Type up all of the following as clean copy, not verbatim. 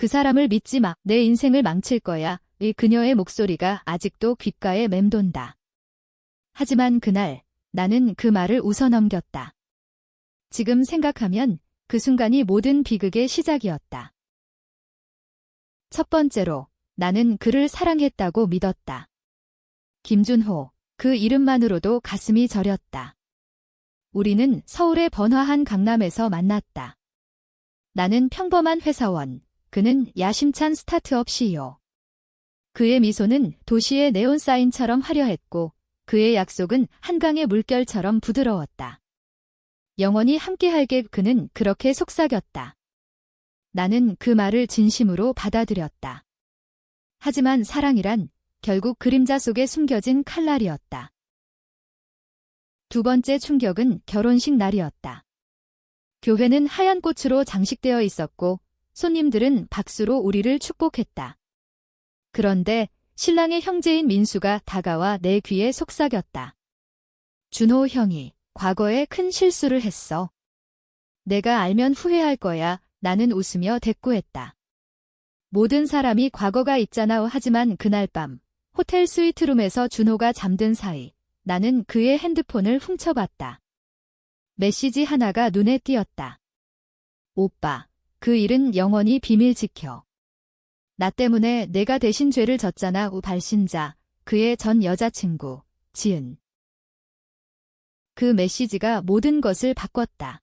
그 사람을 믿지 마. 내 인생을 망칠 거야. 이 그녀의 목소리가 아직도 귓가에 맴돈다. 하지만 그날 나는 그 말을 웃어넘겼다. 지금 생각하면 그 순간이 모든 비극의 시작이었다. 첫 번째로 나는 그를 사랑했다고 믿었다. 김준호, 그 이름만으로도 가슴이 저렸다. 우리는 서울의 번화한 강남에서 만났다. 나는 평범한 회사원, 그는 야심찬 스타트업 CEO. 그의 미소는 도시의 네온사인처럼 화려했고 그의 약속은 한강의 물결처럼 부드러웠다. 영원히 함께할게. 그는 그렇게 속삭였다. 나는 그 말을 진심으로 받아들였다. 하지만 사랑이란 결국 그림자 속에 숨겨진 칼날이었다. 두 번째 충격은 결혼식 날이었다. 교회는 하얀 꽃으로 장식되어 있었고 손님들은 박수로 우리를 축복했다. 그런데 신랑의 형제인 민수가 다가와 내 귀에 속삭였다. 준호 형이 과거에 큰 실수를 했어. 내가 알면 후회할 거야. 나는 웃으며 대꾸했다. 모든 사람이 과거가 있잖아. 하지만 그날 밤 호텔 스위트룸에서 준호가 잠든 사이 나는 그의 핸드폰을 훔쳐봤다. 메시지 하나가 눈에 띄었다. 오빠, 그 일은 영원히 비밀 지켜. 나 때문에 내가 대신 죄를 졌잖아. 발신자, 그의 전 여자친구, 지은. 그 메시지가 모든 것을 바꿨다.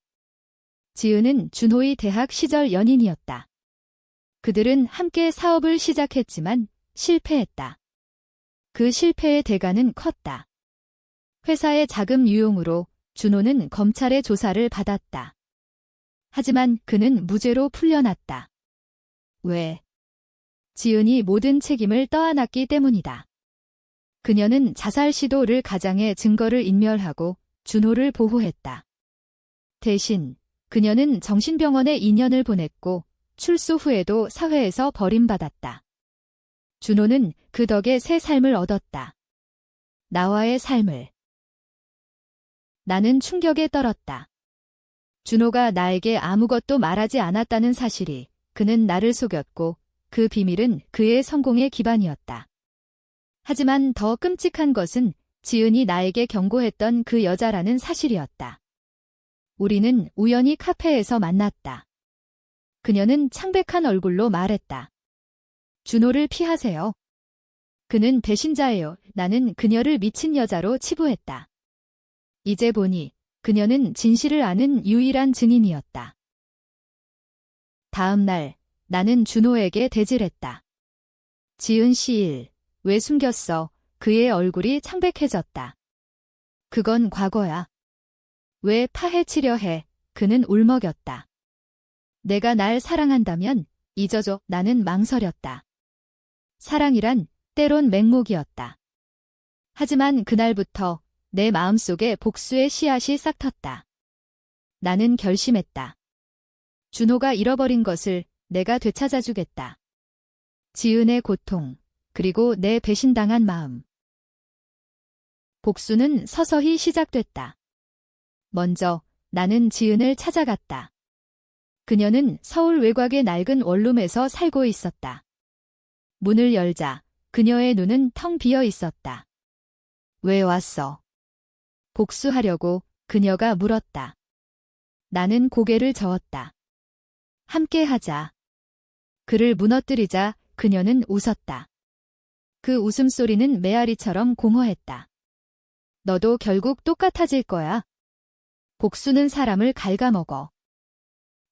지은은 준호의 대학 시절 연인이었다. 그들은 함께 사업을 시작했지만 실패했다. 그 실패의 대가는 컸다. 회사의 자금 유용으로 준호는 검찰의 조사를 받았다. 하지만 그는 무죄로 풀려났다. 왜? 지은이 모든 책임을 떠안았기 때문이다. 그녀는 자살 시도를 가장해 증거를 인멸하고 준호를 보호했다. 대신 그녀는 정신병원에 2년을 보냈고 출소 후에도 사회에서 버림받았다. 준호는 그 덕에 새 삶을 얻었다. 나와의 삶을. 나는 충격에 떨었다. 준호가 나에게 아무것도 말하지 않았다는 사실이 그는 나를 속였고 그 비밀은 그의 성공의 기반이었다. 하지만 더 끔찍한 것은 지은이 나에게 경고했던 그 여자라는 사실이었다. 우리는 우연히 카페에서 만났다. 그녀는 창백한 얼굴로 말했다. 준호를 피하세요. 그는 배신자예요. 나는 그녀를 미친 여자로 치부했다. 이제 보니 그녀는 진실을 아는 유일한 증인이었다. 다음 날 나는 준호에게 대질했다. 지은 씨 왜 숨겼어? 그의 얼굴이 창백해졌다. 그건 과거야. 왜 파헤치려 해? 그는 울먹였다. 내가 날 사랑한다면 잊어줘. 나는 망설였다. 사랑이란 때론 맹목이었다. 하지만 그날부터 내 마음속에 복수의 씨앗이 싹텄다. 나는 결심했다. 준호가 잃어버린 것을 내가 되찾아주겠다. 지은의 고통, 그리고 내 배신당한 마음. 복수는 서서히 시작됐다. 먼저 나는 지은을 찾아갔다. 그녀는 서울 외곽의 낡은 원룸에서 살고 있었다. 문을 열자 그녀의 눈은 텅 비어 있었다. 왜 왔어? 복수하려고 그녀가 물었다. 나는 고개를 저었다. 함께 하자. 그를 무너뜨리자 그녀는 웃었다. 그 웃음소리는 메아리처럼 공허했다. 너도 결국 똑같아질 거야. 복수는 사람을 갉아먹어.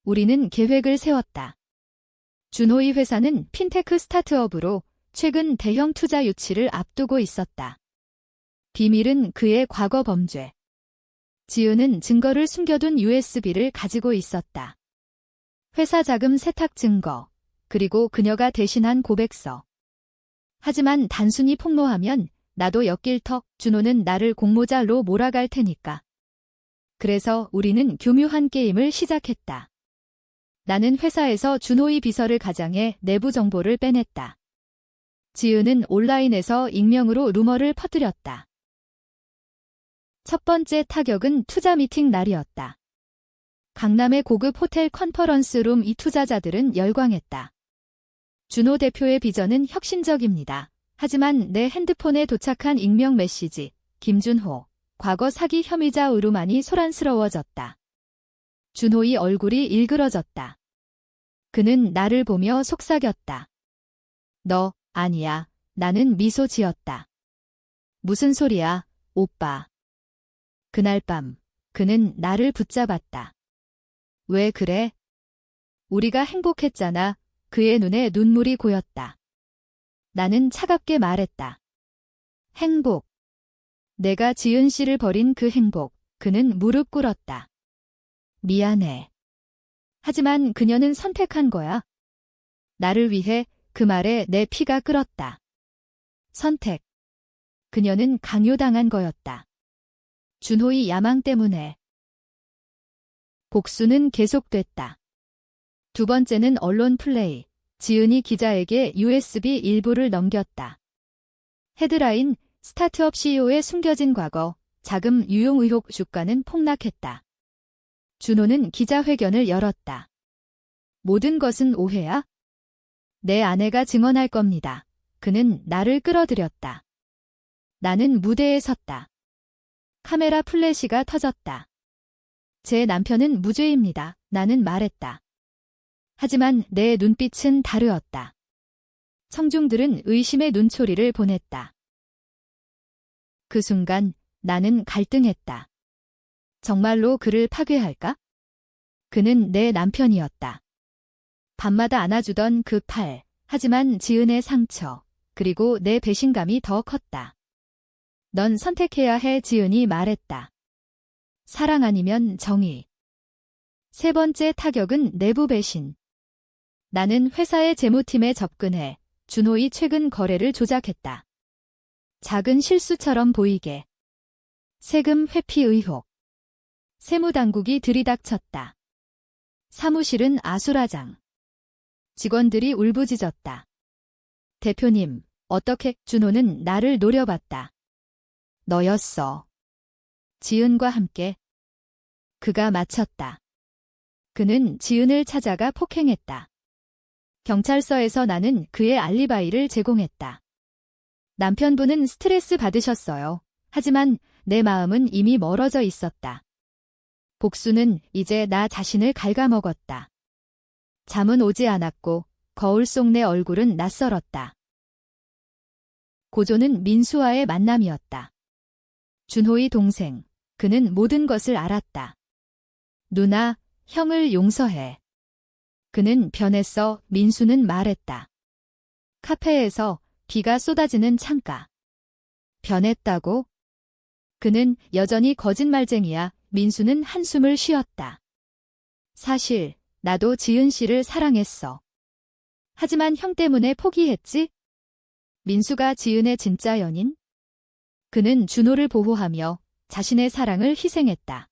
우리는 계획을 세웠다. 준호의 회사는 핀테크 스타트업으로 최근 대형 투자 유치를 앞두고 있었다. 비밀은 그의 과거 범죄. 지은은 증거를 숨겨둔 USB를 가지고 있었다. 회사 자금 세탁 증거, 그리고 그녀가 대신한 고백서. 하지만 단순히 폭로하면 나도 엮일 턱. 준호는 나를 공모자로 몰아갈 테니까. 그래서 우리는 교묘한 게임을 시작했다. 나는 회사에서 준호의 비서를 가장해 내부 정보를 빼냈다. 지은은 온라인에서 익명으로 루머를 퍼뜨렸다. 첫 번째 타격은 투자 미팅 날이었다. 강남의 고급 호텔 컨퍼런스룸. 이 투자자들은 열광했다. 준호 대표의 비전은 혁신적입니다. 하지만 내 핸드폰에 도착한 익명 메시지, 김준호, 과거 사기 혐의자으로만이 소란스러워졌다. 준호의 얼굴이 일그러졌다. 그는 나를 보며 속삭였다. 너, 아니야. 나는 미소 지었다. 무슨 소리야, 오빠. 그날 밤, 그는 나를 붙잡았다. 왜 그래? 우리가 행복했잖아. 그의 눈에 눈물이 고였다. 나는 차갑게 말했다. 행복. 내가 지은 씨를 버린 그 행복. 그는 무릎 꿇었다. 미안해. 하지만 그녀는 선택한 거야. 나를 위해 그 말에 내 피가 끓었다. 선택. 그녀는 강요당한 거였다. 준호의 야망 때문에. 복수는 계속됐다. 두 번째는 언론 플레이. 지은이 기자에게 USB 일부를 넘겼다. 헤드라인, 스타트업 CEO의 숨겨진 과거, 자금 유용 의혹 주가는 폭락했다. 준호는 기자회견을 열었다. 모든 것은 오해야? 내 아내가 증언할 겁니다. 그는 나를 끌어들였다. 나는 무대에 섰다. 카메라 플래시가 터졌다. 제 남편은 무죄입니다. 나는 말했다. 하지만 내 눈빛은 다르었다. 청중들은 의심의 눈초리를 보냈다. 그 순간 나는 갈등했다. 정말로 그를 파괴할까? 그는 내 남편이었다. 밤마다 안아주던 그 팔, 하지만 지은의 상처, 그리고 내 배신감이 더 컸다. 넌 선택해야 해, 지은이 말했다. 사랑 아니면 정의. 세 번째 타격은 내부 배신. 나는 회사의 재무팀에 접근해 준호의 최근 거래를 조작했다. 작은 실수처럼 보이게. 세금 회피 의혹. 세무당국이 들이닥쳤다. 사무실은 아수라장. 직원들이 울부짖었다. 대표님, 어떻게? 준호는 나를 노려봤다. 너였어. 지은과 함께. 그가 마쳤다. 그는 지은을 찾아가 폭행했다. 경찰서에서 나는 그의 알리바이를 제공했다. 남편분은 스트레스 받으셨어요. 하지만 내 마음은 이미 멀어져 있었다. 복수는 이제 나 자신을 갉아먹었다. 잠은 오지 않았고 거울 속 내 얼굴은 낯설었다. 고조는 민수와의 만남이었다. 준호의 동생, 그는 모든 것을 알았다. 누나, 형을 용서해. 그는 변했어. 민수는 말했다. 카페에서 비가 쏟아지는 창가. 변했다고? 그는 여전히 거짓말쟁이야. 민수는 한숨을 쉬었다. 사실 나도 지은 씨를 사랑했어. 하지만 형 때문에 포기했지? 민수가 지은의 진짜 연인? 그는 준호를 보호하며 자신의 사랑을 희생했다.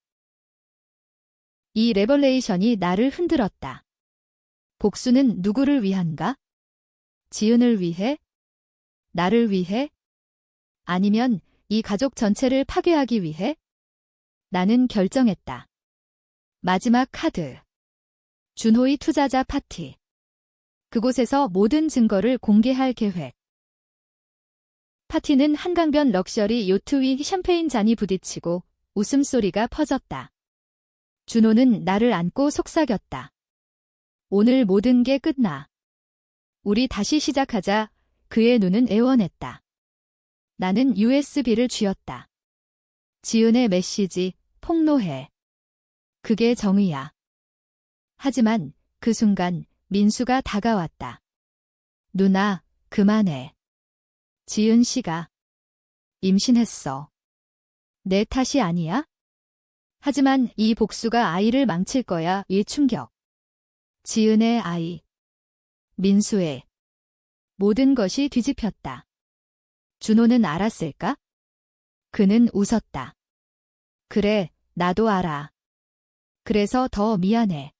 이 레벌레이션이 나를 흔들었다. 복수는 누구를 위한가? 지은을 위해? 나를 위해? 아니면 이 가족 전체를 파괴하기 위해? 나는 결정했다. 마지막 카드. 준호의 투자자 파티. 그곳에서 모든 증거를 공개할 계획. 파티는 한강변 럭셔리 요트 위 샴페인 잔이 부딪히고 웃음소리가 퍼졌다. 준호는 나를 안고 속삭였다. 오늘 모든 게 끝나. 우리 다시 시작하자. 그의 눈은 애원했다. 나는 USB를 쥐었다. 지은의 메시지, 폭로해. 그게 정의야. 하지만 그 순간 민수가 다가왔다. 누나, 그만해. 지은 씨가 임신했어. 내 탓이 아니야? 하지만 이 복수가 아이를 망칠 거야. 이 충격. 지은의 아이. 민수의. 모든 것이 뒤집혔다. 준호는 알았을까? 그는 웃었다. 그래, 나도 알아. 그래서 더 미안해.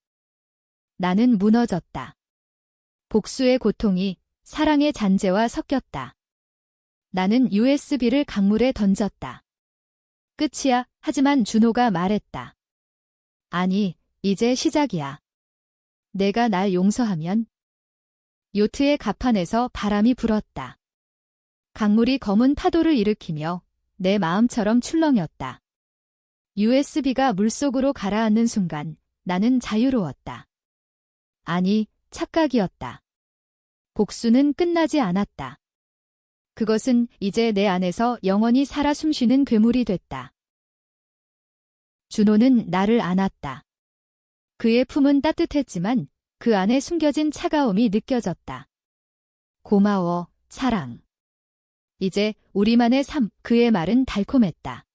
나는 무너졌다. 복수의 고통이 사랑의 잔재와 섞였다. 나는 USB를 강물에 던졌다. 끝이야. 하지만 준호가 말했다. 아니, 이제 시작이야. 내가 날 용서하면 요트의 갑판에서 바람이 불었다. 강물이 검은 파도를 일으키며 내 마음처럼 출렁였다. USB가 물속으로 가라앉는 순간 나는 자유로웠다. 아니, 착각이었다. 복수는 끝나지 않았다. 그것은 이제 내 안에서 영원히 살아 숨쉬는 괴물이 됐다. 준호는 나를 안았다. 그의 품은 따뜻했지만 그 안에 숨겨진 차가움이 느껴졌다. 고마워, 사랑. 이제 우리만의 삶, 그의 말은 달콤했다.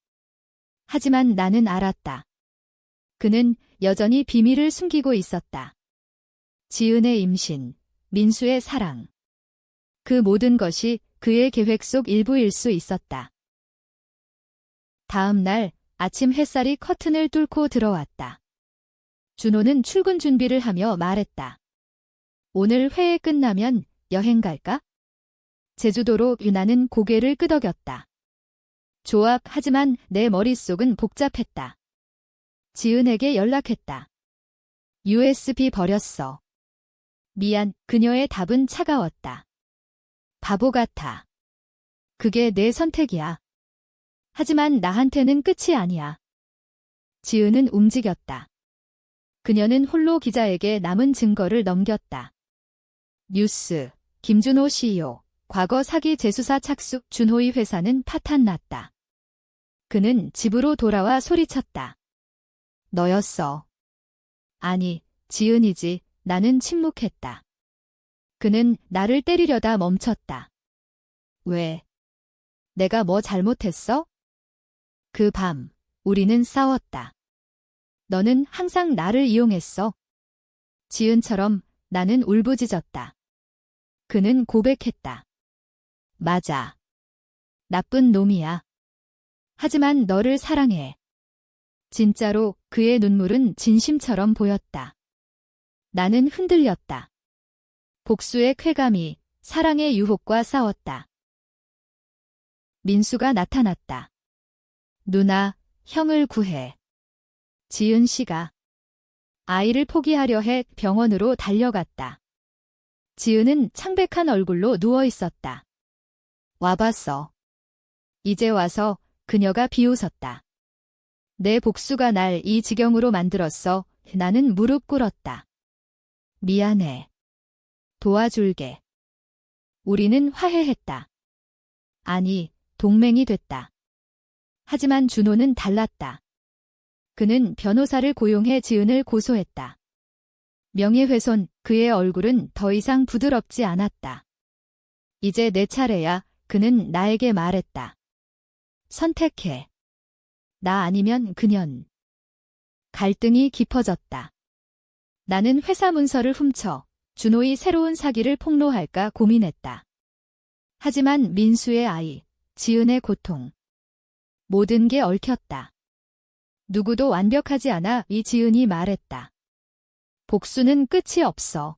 하지만 나는 알았다. 그는 여전히 비밀을 숨기고 있었다. 지은의 임신, 민수의 사랑. 그 모든 것이 그의 계획 속 일부일 수 있었다. 다음 날 아침 햇살이 커튼을 뚫고 들어왔다. 준호는 출근 준비를 하며 말했다. 오늘 회의 끝나면 여행 갈까? 제주도로. 유나는 고개를 끄덕였다. 좋아, 하지만 내 머릿속은 복잡했다. 지은에게 연락했다. USB 버렸어. 미안. 그녀의 답은 차가웠다. 바보 같아. 그게 내 선택이야. 하지만 나한테는 끝이 아니야. 지은은 움직였다. 그녀는 홀로 기자에게 남은 증거를 넘겼다. 뉴스, 김준호 CEO, 과거 사기 재수사 착수. 준호의 회사는 파탄났다. 그는 집으로 돌아와 소리쳤다. 너였어. 아니, 지은이지. 나는 침묵했다. 그는 나를 때리려다 멈췄다. 왜? 내가 뭐 잘못했어? 그 밤, 우리는 싸웠다. 너는 항상 나를 이용했어. 지은처럼 나는 울부짖었다. 그는 고백했다. 맞아. 나쁜 놈이야. 하지만 너를 사랑해. 진짜로. 그의 눈물은 진심처럼 보였다. 나는 흔들렸다. 복수의 쾌감이 사랑의 유혹과 싸웠다. 민수가 나타났다. 누나, 형을 구해. 지은 씨가 아이를 포기하려 해 병원으로 달려갔다. 지은은 창백한 얼굴로 누워 있었다. 와봤어. 이제 와서. 그녀가 비웃었다. 내 복수가 날 이 지경으로 만들었어. 나는 무릎 꿇었다. 미안해. 도와줄게. 우리는 화해했다. 아니, 동맹이 됐다. 하지만 준호는 달랐다. 그는 변호사를 고용해 지은을 고소했다. 명예훼손. 그의 얼굴은 더 이상 부드럽지 않았다. 이제 내 차례야. 그는 나에게 말했다. 선택해. 나 아니면 그년. 갈등이 깊어졌다. 나는 회사 문서를 훔쳐 준호의 새로운 사기를 폭로할까 고민했다. 하지만 민수의 아이, 지은의 고통. 모든 게 얽혔다. 누구도 완벽하지 않아. 이 지은이 말했다. 복수는 끝이 없어.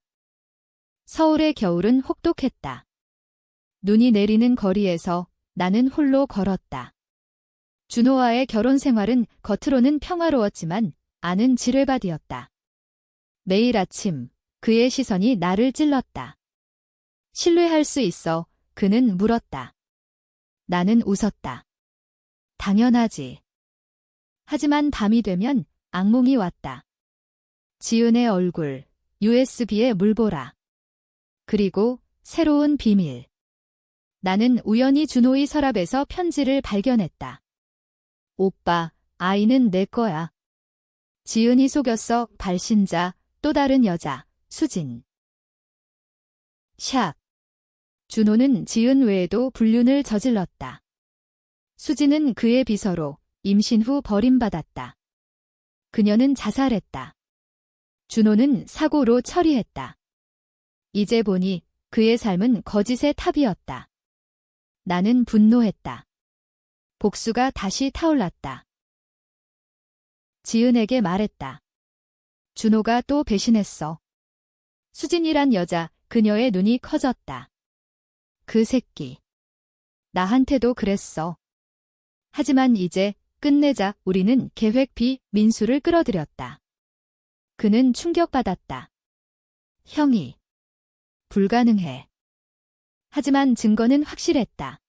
서울의 겨울은 혹독했다. 눈이 내리는 거리에서 나는 홀로 걸었다. 준호와의 결혼 생활은 겉으로는 평화로웠지만 안은 지뢰밭이었다. 매일 아침 그의 시선이 나를 찔렀다. 신뢰할 수 있어. 그는 물었다. 나는 웃었다. 당연하지. 하지만 밤이 되면 악몽이 왔다. 지은의 얼굴, USB에 물보라. 그리고 새로운 비밀. 나는 우연히 준호의 서랍에서 편지를 발견했다. 오빠, 아이는 내 거야. 지은이 속였어. 발신자, 또 다른 여자, 수진. 샥. 준호는 지은 외에도 불륜을 저질렀다. 수진은 그의 비서로 임신 후 버림받았다. 그녀는 자살했다. 준호는 사고로 처리했다. 이제 보니 그의 삶은 거짓의 탑이었다. 나는 분노했다. 복수가 다시 타올랐다. 지은에게 말했다. 준호가 또 배신했어. 수진이란 여자, 그녀의 눈이 커졌다. 그 새끼. 나한테도 그랬어. 하지만 이제 끝내자. 우리는 계획 B. 민수를 끌어들였다. 그는 충격받았다. 형이 불가능해. 하지만 증거는 확실했다.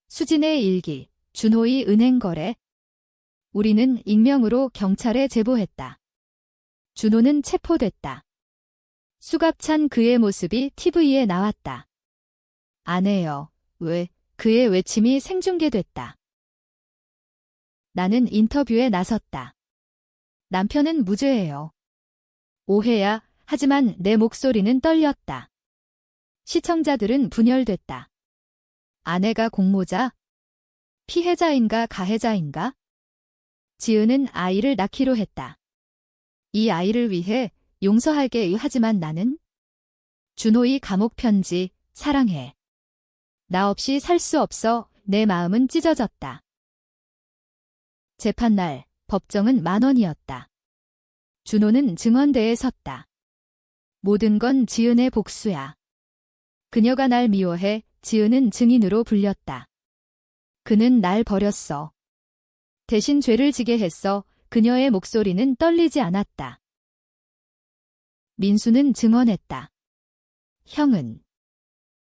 수진의 일기, 준호의 은행 거래. 우리는 익명으로 경찰에 제보했다. 준호는 체포됐다. 수갑찬 그의 모습이 TV에 나왔다. 아내여, 왜? 그의 외침이 생중계됐다. 나는 인터뷰에 나섰다. 남편은 무죄예요. 오해야. 하지만 내 목소리는 떨렸다. 시청자들은 분열됐다. 아내가 공모자? 피해자인가 가해자인가? 지은은 아이를 낳기로 했다. 이 아이를 위해 용서할게. 하지만 나는? 준호의 감옥 편지, 사랑해. 나 없이 살 수 없어. 내 마음은 찢어졌다. 재판날, 법정은 10,000원이었다. 준호는 증언대에 섰다. 모든 건 지은의 복수야. 그녀가 날 미워해. 지은은 증인으로 불렸다. 그는 날 버렸어. 대신 죄를 지게 했어. 그녀의 목소리는 떨리지 않았다. 민수는 증언했다. 형은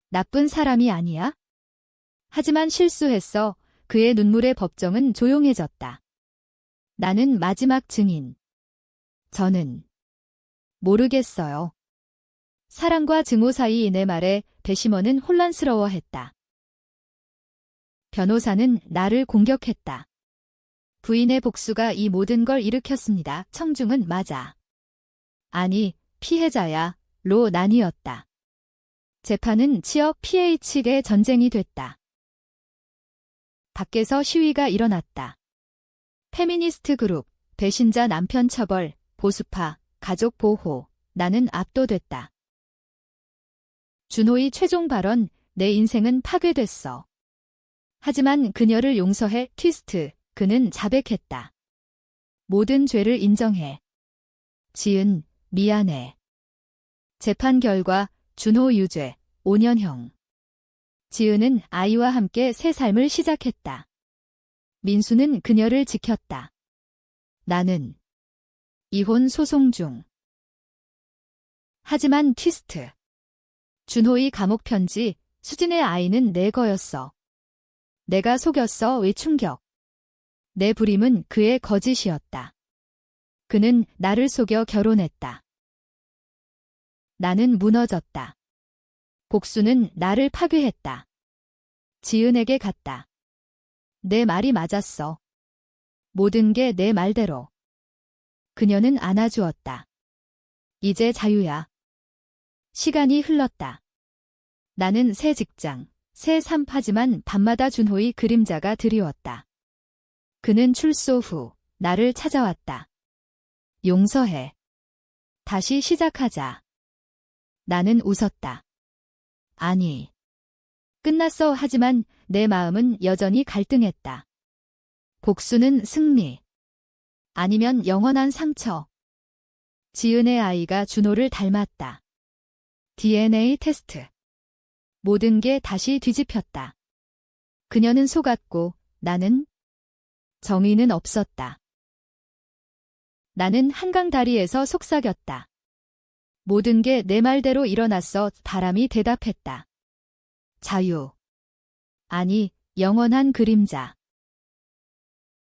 나쁜 사람이 아니야? 하지만 실수했어. 그의 눈물에 법정은 조용해졌다. 나는 마지막 증인. 저는 모르겠어요. 사랑과 증오 사이 내 말에 배심원은 혼란스러워했다. 변호사는 나를 공격했다. 부인의 복수가 이 모든 걸 일으켰습니다. 청중은 맞아. 아니, 피해자야. 로 나뉘었다. 재판은 취업 PH의 전쟁이 됐다. 밖에서 시위가 일어났다. 페미니스트 그룹, 배신자 남편 처벌, 보수파, 가족 보호. 나는 압도됐다. 준호의 최종 발언, 내 인생은 파괴됐어. 하지만 그녀를 용서해. 트위스트, 그는 자백했다. 모든 죄를 인정해. 지은, 미안해. 재판 결과, 준호 유죄, 5년형. 지은은 아이와 함께 새 삶을 시작했다. 민수는 그녀를 지켰다. 나는 이혼 소송 중. 하지만 트위스트. 준호의 감옥 편지, 수진의 아이는 내 거였어. 내가 속였어. 왜 충격. 내 불임은 그의 거짓이었다. 그는 나를 속여 결혼했다. 나는 무너졌다. 복수는 나를 파괴했다. 지은에게 갔다. 내 말이 맞았어. 모든 게 내 말대로. 그녀는 안아주었다. 이제 자유야. 시간이 흘렀다. 나는 새 직장, 새 삶. 하지만 밤마다 준호의 그림자가 드리웠다. 그는 출소 후 나를 찾아왔다. 용서해. 다시 시작하자. 나는 웃었다. 아니. 끝났어. 하지만 내 마음은 여전히 갈등했다. 복수는 승리. 아니면 영원한 상처. 지은의 아이가 준호를 닮았다. DNA 테스트. 모든 게 다시 뒤집혔다. 그녀는 속았고 나는 정의는 없었다. 나는 한강 다리에서 속삭였다. 모든 게 내 말대로 일어났어. 바람이 대답했다. 자유. 아니, 영원한 그림자.